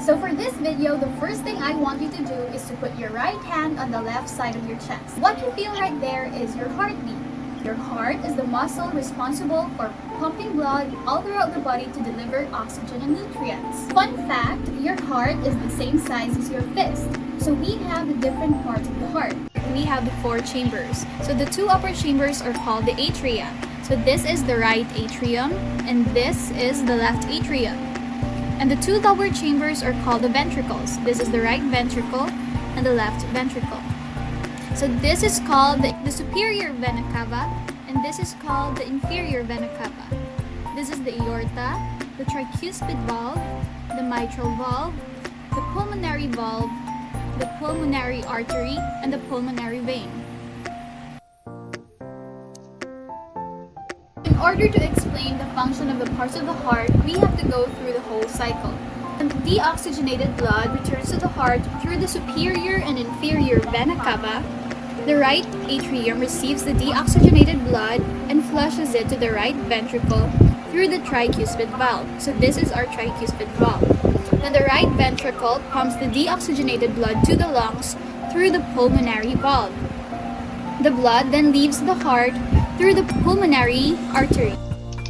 So for this video, the first thing I want you to do is to put your right hand on the left side of your chest. What you feel right there is your heartbeat. Your heart is the muscle responsible for pumping blood all throughout the body to deliver oxygen and nutrients. Fun fact, your heart is the same size as your fist. So we have the different parts of the heart. We have the 4 chambers. So the 2 upper chambers are called the atria. So this is the right atrium and this is the left atrium. And the 2 lower chambers are called the ventricles. This is the right ventricle and the left ventricle. So this is called the superior vena cava and this is called the inferior vena cava. This is the aorta, the tricuspid valve, the mitral valve, the pulmonary valve, the pulmonary artery, and the pulmonary vein. In order to explain the function of the parts of the heart, we have to go through the whole cycle. And deoxygenated blood returns to the heart through the superior and inferior vena cava. The right atrium receives the deoxygenated blood and flushes it to the right ventricle through the tricuspid valve. So this is our tricuspid valve. Then the right ventricle pumps the deoxygenated blood to the lungs through the pulmonary valve. The blood then leaves the heart through the pulmonary artery.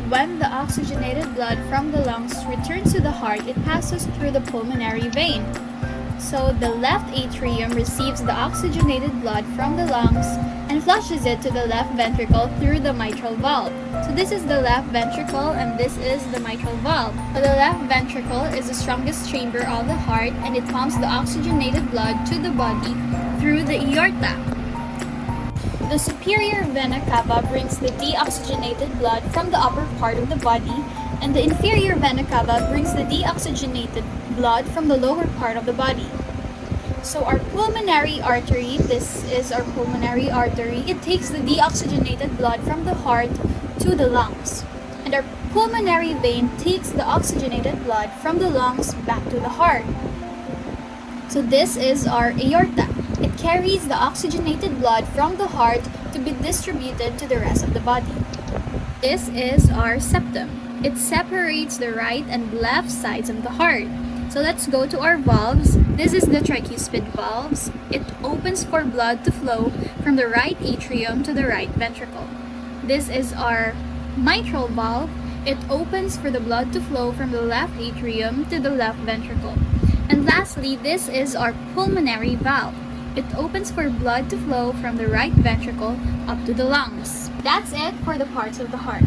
When the oxygenated blood from the lungs returns to the heart, it passes through the pulmonary vein. So the left atrium receives the oxygenated blood from the lungs and flushes it to the left ventricle through the mitral valve. So this is the left ventricle and this is the mitral valve. So the left ventricle is the strongest chamber of the heart and it pumps the oxygenated blood to the body through the aorta. The superior vena cava brings the deoxygenated blood from the upper part of the body, and the inferior vena cava brings the deoxygenated blood from the lower part of the body. So our pulmonary artery, this is our pulmonary artery, it takes the deoxygenated blood from the heart to the lungs. And our pulmonary vein takes the oxygenated blood from the lungs back to the heart. So this is our aorta. It carries the oxygenated blood from the heart to be distributed to the rest of the body. This is our septum. It separates the right and left sides of the heart. So let's go to our valves. This is the tricuspid valves. It opens for blood to flow from the right atrium to the right ventricle. This is our mitral valve. It opens for the blood to flow from the left atrium to the left ventricle. And lastly, this is our pulmonary valve. It opens for blood to flow from the right ventricle up to the lungs. That's it for the parts of the heart.